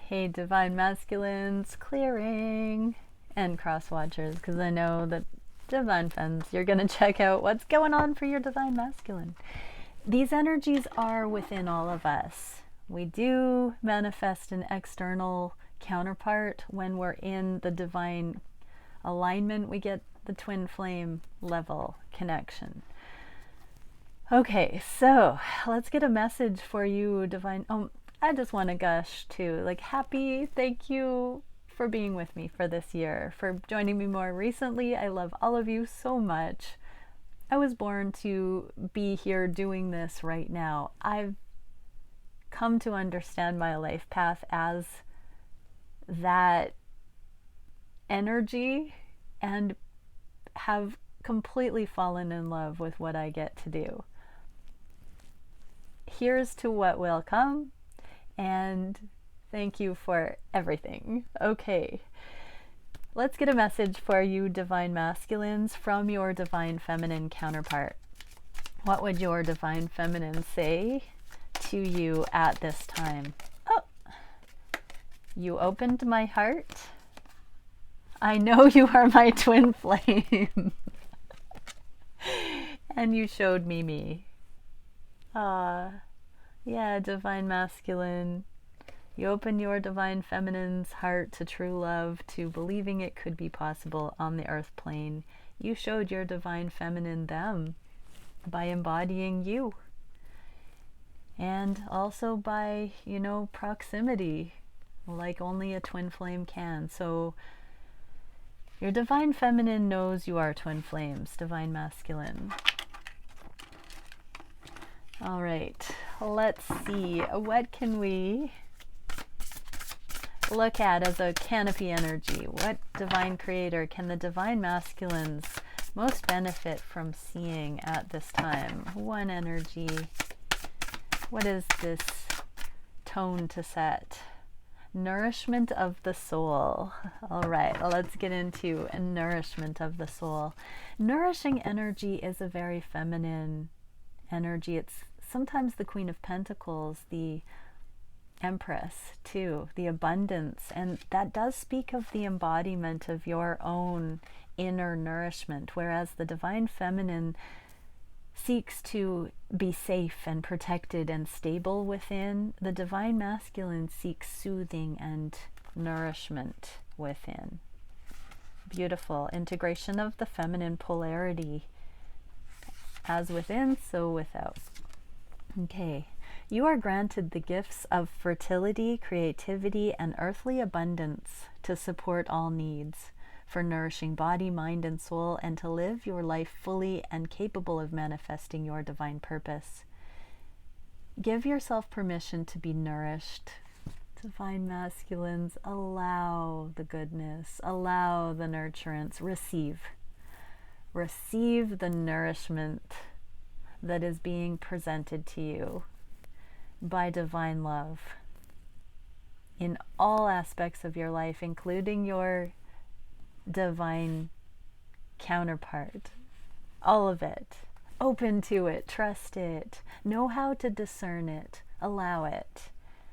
Hey, Divine Masculines, clearing, and cross watchers, because I know that Divine Femmes, you're going to check out what's going on for your Divine Masculine. These energies are within all of us. We do manifest an external counterpart when we're in the divine alignment. We get the twin flame level connection. Okay, so let's get a message for you, Divine. I just want to gush too. Like, happy, thank you for being with me for this year, for joining me more recently. I love all of you so much. I was born to be here doing this right now. I've come to understand my life path as that energy and have completely fallen in love with what I get to do. Here's to what will come, and thank you for everything. Okay, let's get a message for you, Divine Masculines, from your Divine Feminine counterpart. What would your Divine Feminine say to you at this time? Oh, you opened my heart. I know you are my twin flame. And you showed me me. Yeah, Divine Masculine. You open your Divine Feminine's heart to true love, to believing it could be possible on the earth plane. You showed your Divine Feminine them by embodying you. And also by, proximity, like only a twin flame can. So your Divine Feminine knows you are twin flames, Divine Masculine. All right, let's see. What can we look at as a canopy energy? What divine creator can the Divine Masculines most benefit from seeing at this time? One energy. What is this tone to set? Nourishment of the soul. All right, let's get into a nourishment of the soul. Nourishing energy is a very feminine energy. It's sometimes the Queen of Pentacles, the Empress too, the abundance, and that does speak of the embodiment of your own inner nourishment, whereas the Divine Feminine seeks to be safe and protected and stable within. The Divine Masculine seeks soothing and nourishment within. Beautiful integration of the feminine polarity, as within, so without. Okay, you are granted the gifts of fertility, creativity, and earthly abundance to support all needs, for nourishing body, mind, and soul, and to live your life fully and capable of manifesting your divine purpose. Give yourself permission to be nourished. Divine Masculines, allow the goodness, allow the nurturance, receive. Receive the nourishment that is being presented to you by divine love in all aspects of your life, including your divine counterpart. All of it. Open to it, trust it, know how to discern it, allow it,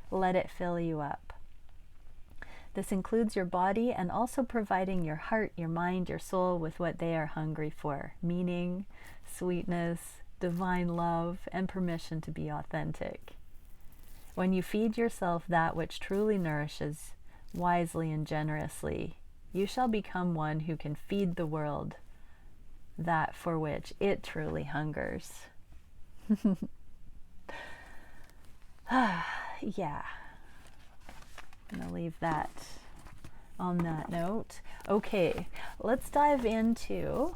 let it fill you up. This includes your body and also providing your heart, your mind, your soul with what they are hungry for: meaning, sweetness, divine love, and permission to be authentic. When you feed yourself that which truly nourishes, wisely and generously, you shall become one who can feed the world that for which it truly hungers. Yeah. I'm going to leave that on that note. Okay, let's dive into...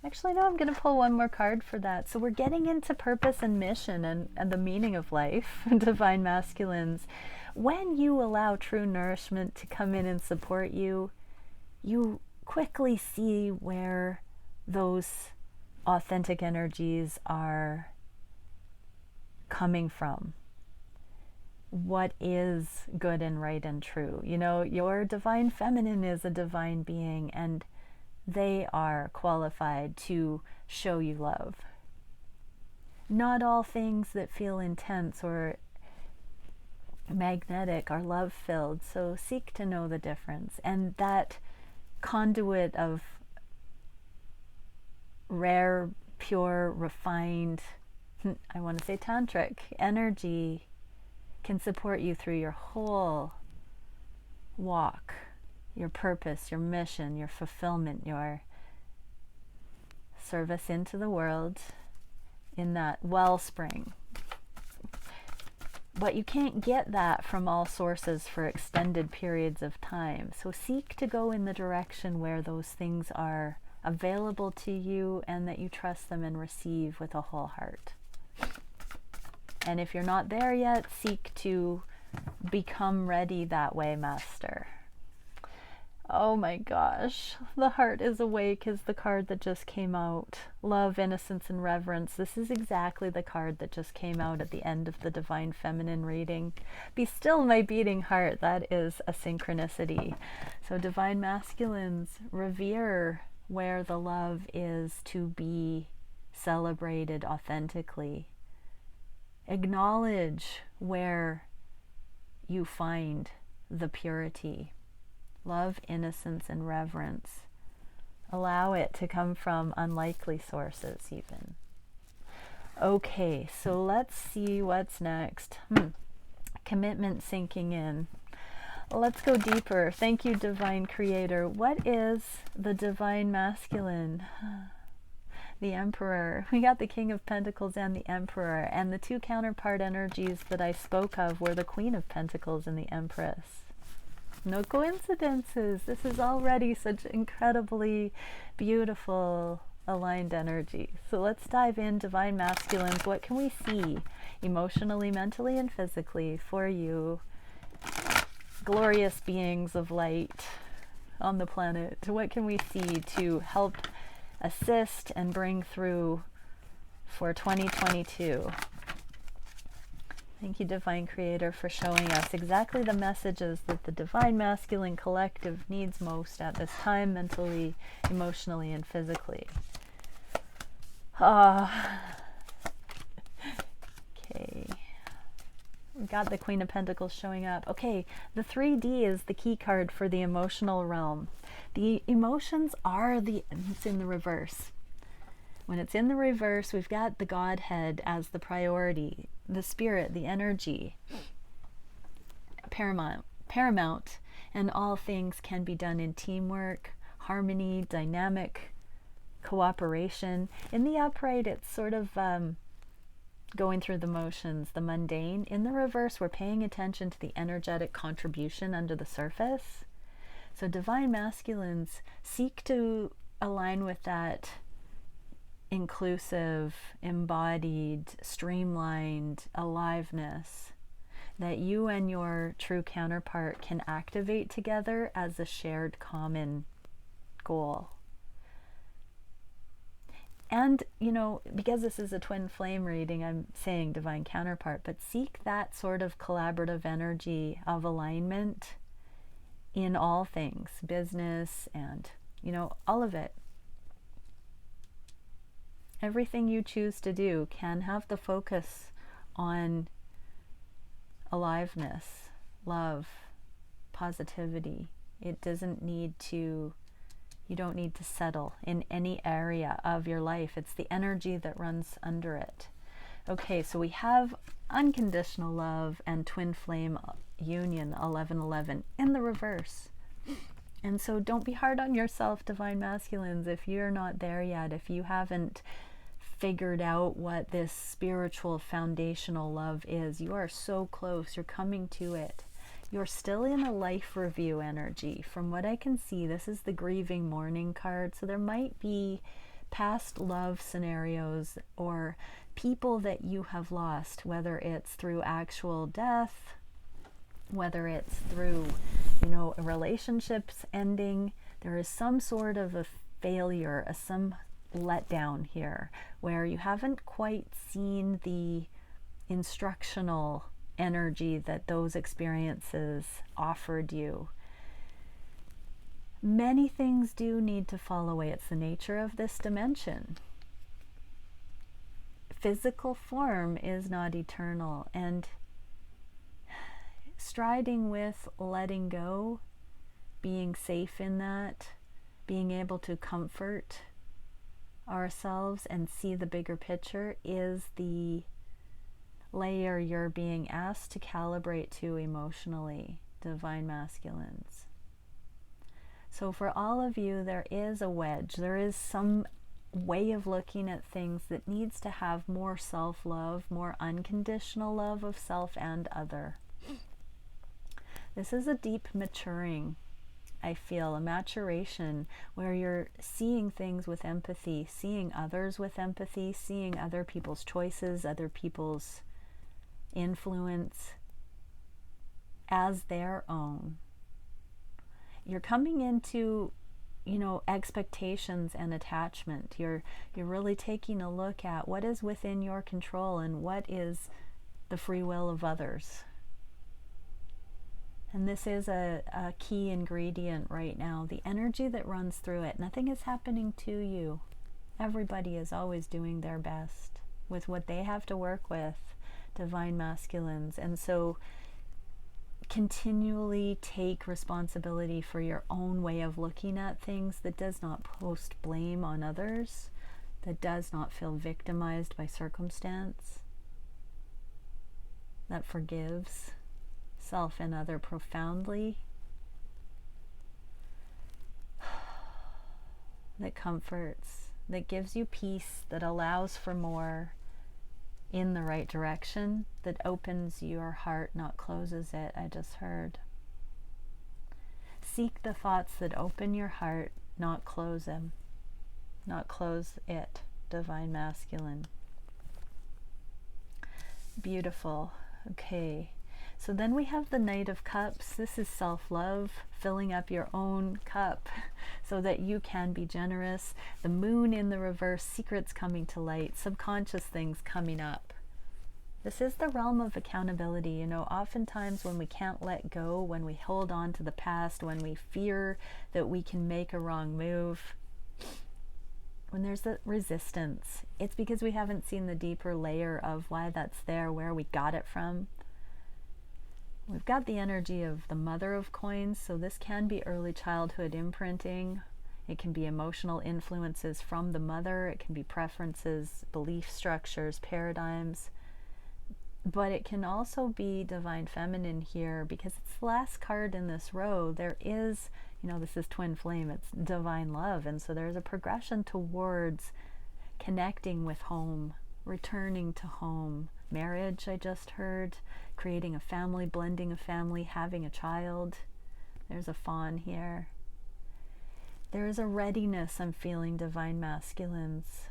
Actually, no, I'm going to pull one more card for that. So we're getting into purpose and mission and the meaning of life, Divine Masculines. When you allow true nourishment to come in and support you, you quickly see where those authentic energies are coming from. What is good and right and true. Your Divine Feminine is a divine being, and they are qualified to show you love. Not all things that feel intense or magnetic, are love-filled. So seek to know the difference. And that conduit of rare, pure, refined, I want to say tantric energy can support you through your whole walk, your purpose, your mission, your fulfillment, your service into the world in that wellspring. But you can't get that from all sources for extended periods of time. So seek to go in the direction where those things are available to you and that you trust them and receive with a whole heart. And if you're not there yet, seek to become ready that way, Master. Oh my gosh, the heart is awake is the card that just came out. Love, innocence, and reverence. This is exactly the card that just came out at the end of the Divine Feminine reading. Be still, my beating heart. That is a synchronicity. So Divine Masculines, revere where the love is to be celebrated authentically. Acknowledge where you find the purity. Love, innocence, and reverence. Allow it to come from unlikely sources even. Okay, so let's see what's next. Commitment sinking in. Let's go deeper. Thank you, Divine Creator. What is the Divine Masculine? The Emperor. We got the King of Pentacles and the Emperor, and the two counterpart energies that I spoke of were the Queen of Pentacles and the Empress. No coincidences. This is already such incredibly beautiful aligned energy. So let's dive in, Divine Masculines. What can we see emotionally, mentally, and physically for you, glorious beings of light on the planet? What can we see to help assist and bring through for 2022? Thank you, Divine Creator, for showing us exactly the messages that the Divine Masculine Collective needs most at this time, mentally, emotionally, and physically. Okay. We got the Queen of Pentacles showing up. Okay, the 3D is the key card for the emotional realm. The emotions are it's in the reverse. When it's in the reverse, we've got the Godhead as the priority, the spirit, the energy, paramount, and all things can be done in teamwork, harmony, dynamic cooperation. In the upright, it's sort of going through the motions, the mundane. In the reverse, we're paying attention to the energetic contribution under the surface. So Divine Masculines seek to align with that inclusive, embodied, streamlined aliveness that you and your true counterpart can activate together as a shared common goal. And, you know, because this is a twin flame reading, I'm saying divine counterpart, but seek that sort of collaborative energy of alignment in all things, business and, you know, all of it. Everything you choose to do can have the focus on aliveness, love, positivity. It doesn't need to, you don't need to settle in any area of your life. It's the energy that runs under it. Okay, so we have unconditional love and twin flame union 1111 in the reverse. And so don't be hard on yourself, Divine Masculines, if you're not there yet, if you haven't figured out what this spiritual foundational love is. You are so close. You're coming to it. You're still in a life review energy. From what I can see, this is the grieving mourning card. So there might be past love scenarios or people that you have lost, whether it's through actual death, whether it's through, you know, relationships ending. There is some sort of a failure, some letdown here where you haven't quite seen the instructional energy that those experiences offered you. Many things do need to fall away. It's the nature of this dimension. Physical form is not eternal, and striding with letting go, being safe in that, being able to comfort ourselves and see the bigger picture is the layer you're being asked to calibrate to emotionally, divine masculines. So for all of you, there is a wedge. There is some way of looking at things that needs to have more self-love, more unconditional love of self and other. This is a deep maturing, I feel, a maturation where you're seeing things with empathy, seeing others with empathy, seeing other people's choices, other people's influence as their own. You're coming into, expectations and attachment. You're really taking a look at what is within your control and what is the free will of others. And this is a key ingredient right now. The energy that runs through it. Nothing is happening to you. Everybody is always doing their best with what they have to work with, divine masculines. And so continually take responsibility for your own way of looking at things that does not post blame on others, that does not feel victimized by circumstance, that forgives self and other profoundly, that comforts, that gives you peace, that allows for more in the right direction, that opens your heart, not closes it. I just heard. Seek the thoughts that open your heart, not close them, not close it. Divine masculine. Beautiful. Okay. So then we have the Knight of Cups. This is self-love, filling up your own cup so that you can be generous. The Moon in the reverse, secrets coming to light, subconscious things coming up. This is the realm of accountability. Oftentimes when we can't let go, when we hold on to the past, when we fear that we can make a wrong move, when there's a resistance, it's because we haven't seen the deeper layer of why that's there, where we got it from. We've got the energy of the Mother of Coins, so this can be early childhood imprinting. It can be emotional influences from the mother. It can be preferences, belief structures, paradigms. But it can also be divine feminine here because it's the last card in this row. There is, this is twin flame, it's divine love. And so there's a progression towards connecting with home, returning to home. Marriage, I just heard, creating a family, blending a family, having a child. There's a fawn here. There is a readiness I'm feeling, divine masculines.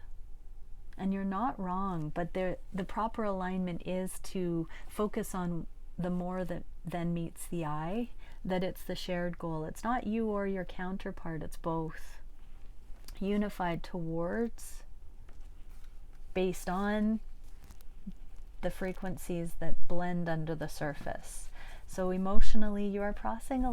And you're not wrong, but the proper alignment is to focus on the more that then meets the eye, that it's the shared goal. It's not you or your counterpart, it's both. Unified towards, based on the frequencies that blend under the surface. So emotionally, you are processing a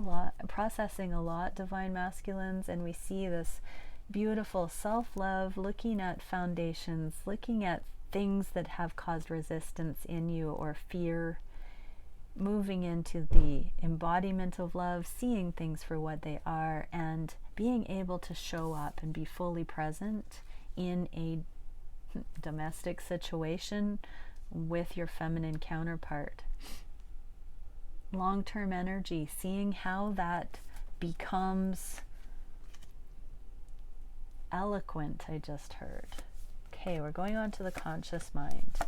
lot, divine masculines, and we see this beautiful self-love, looking at foundations, looking at things that have caused resistance in you or fear, moving into the embodiment of love, seeing things for what they are, and being able to show up and be fully present in a domestic situation with your feminine counterpart. Long-term energy, seeing how that becomes eloquent, I just heard. Okay, we're going on to the conscious mind.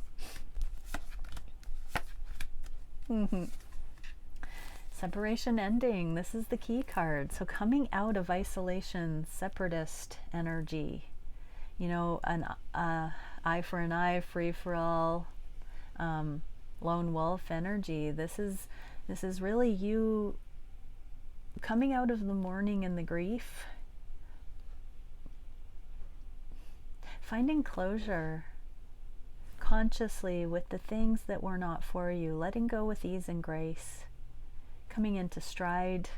Separation ending. This is the key card. So coming out of isolation, separatist energy. An eye for an eye, free for all, lone wolf energy. This is really you coming out of the mourning and the grief, finding closure consciously with the things that were not for you, letting go with ease and grace, coming into stride,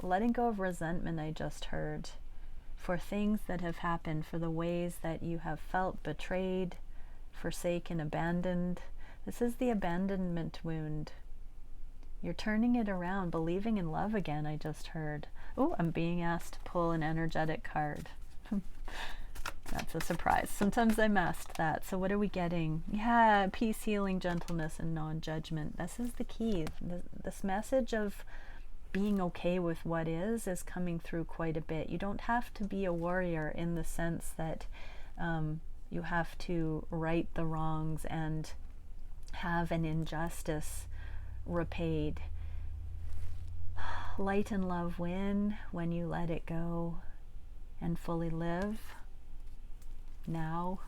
letting go of resentment, I just heard, for things that have happened, for the ways that you have felt betrayed, forsaken, abandoned, This is the abandonment wound. You're turning it around, believing in love again, I just heard. Oh, I'm being asked to pull an energetic card. That's a surprise. Sometimes I masked that. So what are we getting? Yeah, peace, healing, gentleness, and non-judgment. This is the key. This message of being okay with what is coming through quite a bit. You don't have to be a warrior in the sense that you have to right the wrongs and have an injustice repaid. Light and love win when you let it go and fully live. Now,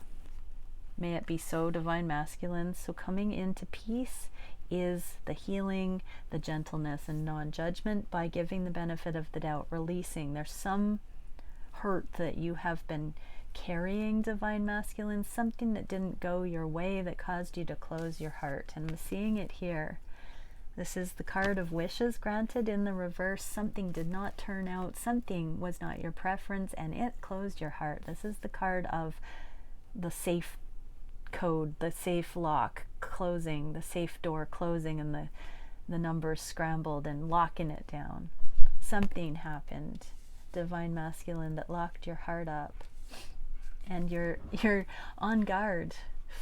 may it be so, Divine Masculine. So coming into peace is the healing, the gentleness, and non-judgment by giving the benefit of the doubt, releasing. There's some hurt that you have been carrying, Divine Masculine, something that didn't go your way that caused you to close your heart. And I'm seeing it here. This is the card of wishes granted in the reverse. Something did not turn out. Something was not your preference and it closed your heart. This is the card of the safe code, the safe lock closing, the safe door closing, and the numbers scrambled and locking it down. Something happened, Divine Masculine, that locked your heart up. And you're on guard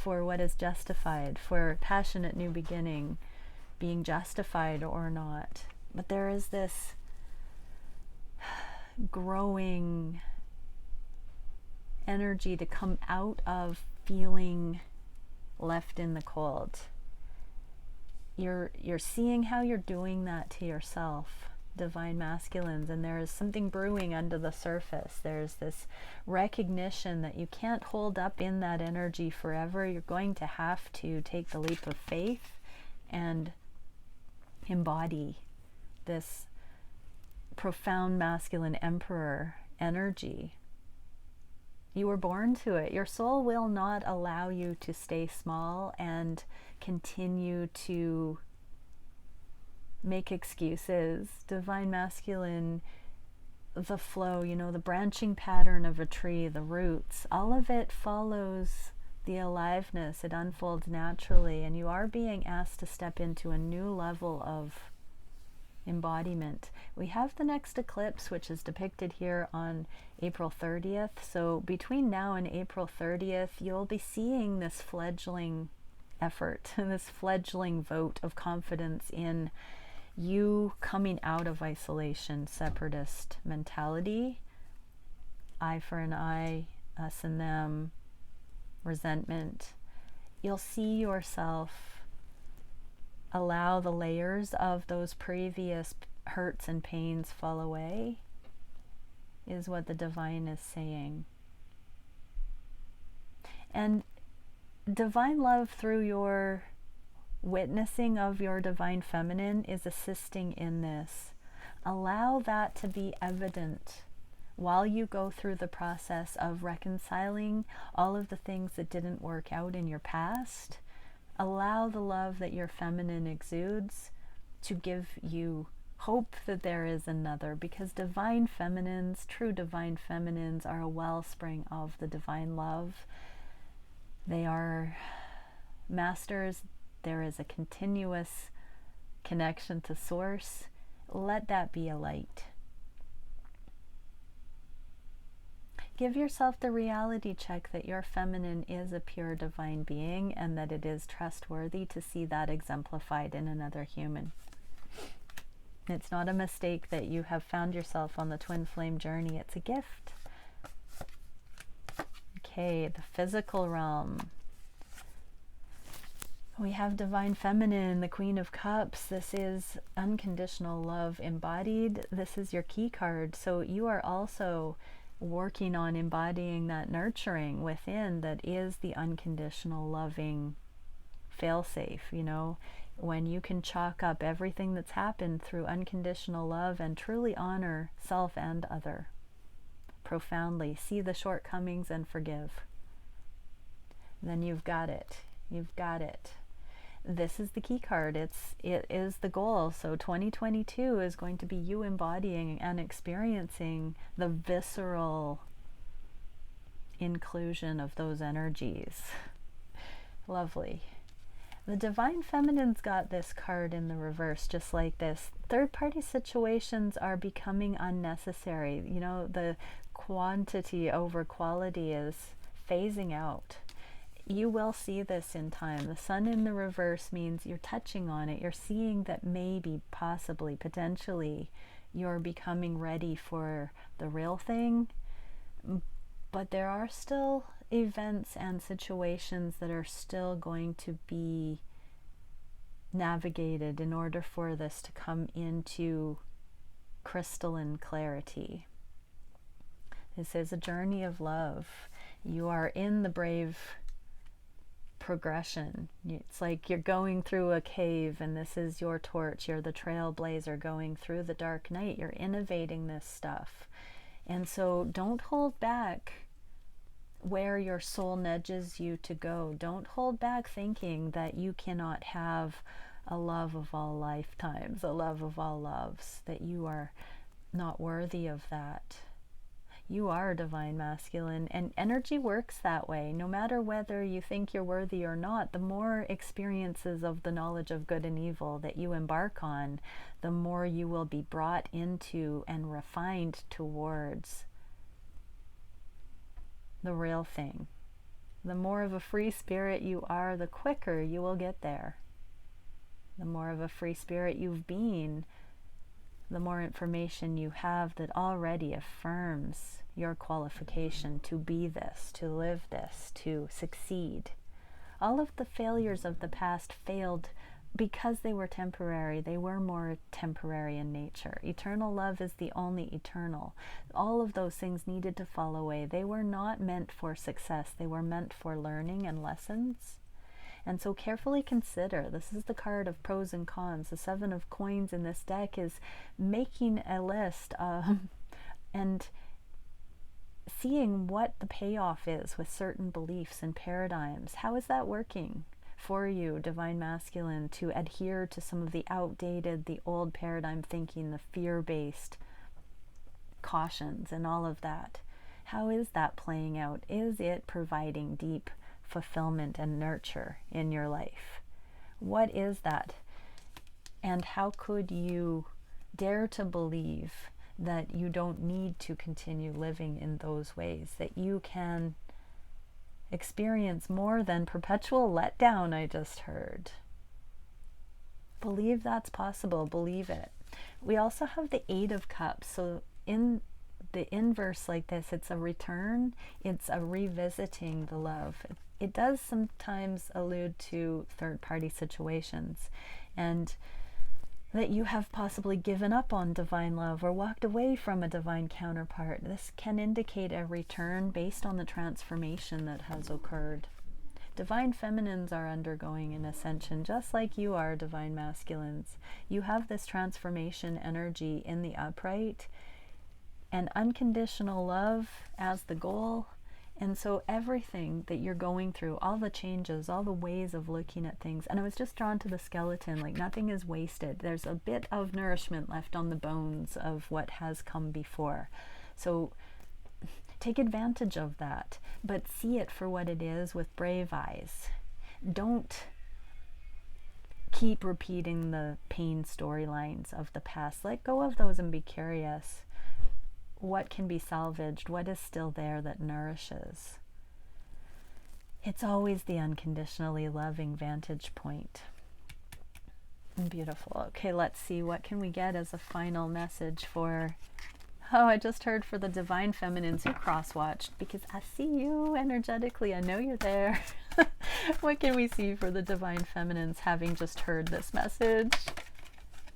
for what is justified, for passionate new beginning, being justified or not. But there is this growing energy to come out of feeling left in the cold. You're seeing how you're doing that to yourself, Divine Masculines, and there is something brewing under the surface. There's this recognition that you can't hold up in that energy forever. You're going to have to take the leap of faith and embody this profound masculine emperor energy. You were born to it. Your soul will not allow you to stay small and continue to make excuses. Divine Masculine, the flow, you know, the branching pattern of a tree, the roots, all of it follows the aliveness. It unfolds naturally, and you are being asked to step into a new level of embodiment. We have the next eclipse, which is depicted here on April 30th. So between now and April 30th, you'll be seeing this fledgling effort, this fledgling vote of confidence in you coming out of isolation, separatist mentality, eye for an eye, us and them, resentment. You'll see yourself allow the layers of those previous hurts and pains fall away, is what the divine is saying. And divine love through your witnessing of your divine feminine is assisting in this. Allow that to be evident while you go through the process of reconciling all of the things that didn't work out in your past. Allow the love that your feminine exudes to give you hope that there is another, because divine feminines, true divine feminines, are a wellspring of the divine love. They are masters. There is a continuous connection to source. Let that be a light. Give yourself the reality check that your feminine is a pure divine being and that it is trustworthy to see that exemplified in another human. It's not a mistake that you have found yourself on the twin flame journey. It's a gift. Okay, the physical realm. We have divine feminine, the Queen of Cups. This is unconditional love embodied. This is your key card. So you are also working on embodying that nurturing within that is the unconditional loving failsafe. You know, when you can chalk up everything that's happened through unconditional love and truly honor self and other profoundly, see the shortcomings and forgive, then you've got it. You've got it. This is the key card. It is the goal. So 2022 is going to be you embodying and experiencing the visceral inclusion of those energies. Lovely. The Divine Feminine's got this card in the reverse, just like this. Third-party situations are becoming unnecessary. You know, the quantity over quality is phasing out. You will see this in time. The Sun in the reverse means you're touching on it. You're seeing that maybe, possibly, potentially, you're becoming ready for the real thing. But there are still events and situations that are still going to be navigated in order for this to come into crystalline clarity. This is a journey of love. You are in the brave progression. It's like you're going through a cave and this is your torch. You're the trailblazer going through the dark night. You're innovating this stuff. And so don't hold back where your soul nudges you to go. Don't hold back thinking that you cannot have a love of all lifetimes, a love of all loves, that you are not worthy of that. You are divine masculine, and energy works that way. No matter whether you think you're worthy or not, the more experiences of the knowledge of good and evil that you embark on, the more you will be brought into and refined towards the real thing. The more of a free spirit you are, the quicker you will get there. The more of a free spirit you've been, the more information you have that already affirms your qualification to be this, to live this, to succeed. All of the failures of the past failed because they were temporary. They were more temporary in nature. Eternal love is the only eternal. All of those things needed to fall away. They were not meant for success. They were meant for learning and lessons. And so carefully consider. This is the card of pros and cons. The 7 of coins in this deck is making a list and seeing what the payoff is with certain beliefs and paradigms. How is that working for you, divine masculine, to adhere to some of the outdated, the old paradigm thinking, the fear-based cautions and all of that? How is that playing out? Is it providing deep fulfillment and nurture in your life? What is that? And how could you dare to believe that you don't need to continue living in those ways, that you can experience more than perpetual letdown? I just heard. Believe that's possible. Believe it. We also have the 8 of Cups. So in the inverse like this, it's a return. It's a revisiting the love. It does sometimes allude to third-party situations, and that you have possibly given up on divine love or walked away from a divine counterpart. This can indicate a return based on the transformation that has occurred. Divine feminines are undergoing an ascension, just like you are, divine masculines. You have this transformation energy in the upright and unconditional love as the goal. And so everything that you're going through, all the changes, all the ways of looking at things, and I was just drawn to the skeleton, like nothing is wasted. There's a bit of nourishment left on the bones of what has come before. So take advantage of that, but see it for what it is with brave eyes. Don't keep repeating the pain storylines of the past. Let go of those and be curious. What can be salvaged? What is still there that nourishes? It's always the unconditionally loving vantage point. Beautiful. Okay, let's see. What can we get as a final message for... Oh, I just heard for the divine feminines who cross-watched, because I see you energetically. I know you're there. What can we see for the divine feminines having just heard this message?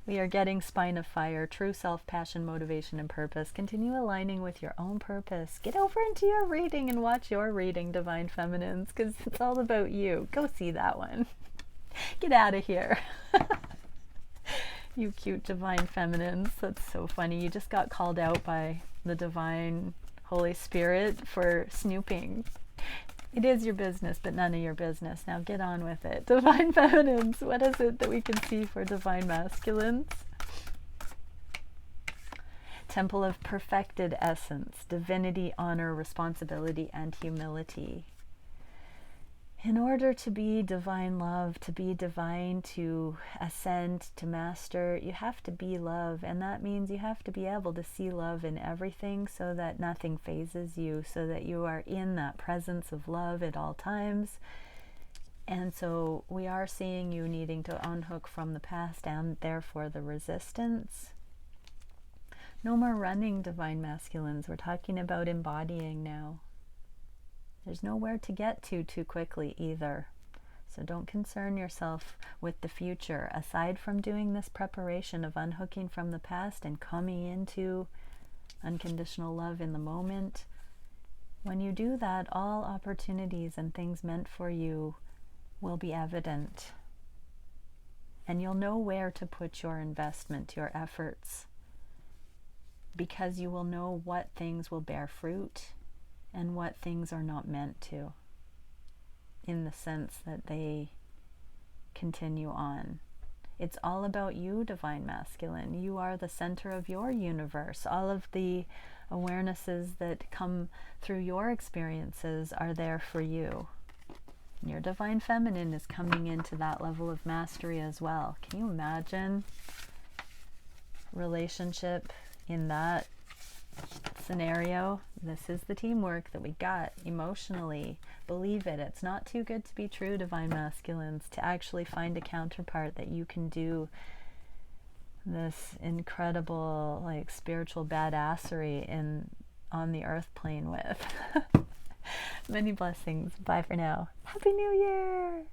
We are getting spine of fire, true self, passion, motivation, and purpose. Continue aligning with your own purpose. Get over into your reading and watch your reading, divine feminines, because it's all about you. Go see that one. Get out of here. You cute divine feminines. That's so funny. You just got called out by the divine Holy Spirit for snooping. It is your business, but none of your business. Now get on with it. Divine feminines, what is it that we can see for divine masculines? Temple of perfected essence, divinity, honor, responsibility, and humility. in order to be divine love, to be divine, to ascend, to master, you have to be love. And that means you have to be able to see love in everything so that nothing phases you, so that you are in that presence of love at all times. And so we are seeing you needing to unhook from the past and therefore the resistance. No more running, divine masculines. We're talking about embodying now. There's nowhere to get to too quickly either. So don't concern yourself with the future. Aside from doing this preparation of unhooking from the past and coming into unconditional love in the moment, when you do that, all opportunities and things meant for you will be evident. And you'll know where to put your investment, your efforts, because you will know what things will bear fruit and what things are not meant to, in the sense that they continue on. It's all about you, divine masculine. You are the center of your universe. All of the awarenesses that come through your experiences are there for you. Your divine feminine is coming into that level of mastery as well. Can you imagine relationship in that scenario? This is the teamwork that we got emotionally. Believe it. It's not too good to be true, divine masculines, to actually find a counterpart that you can do this incredible, like, spiritual badassery on the earth plane with. Many blessings. Bye for now. Happy New Year!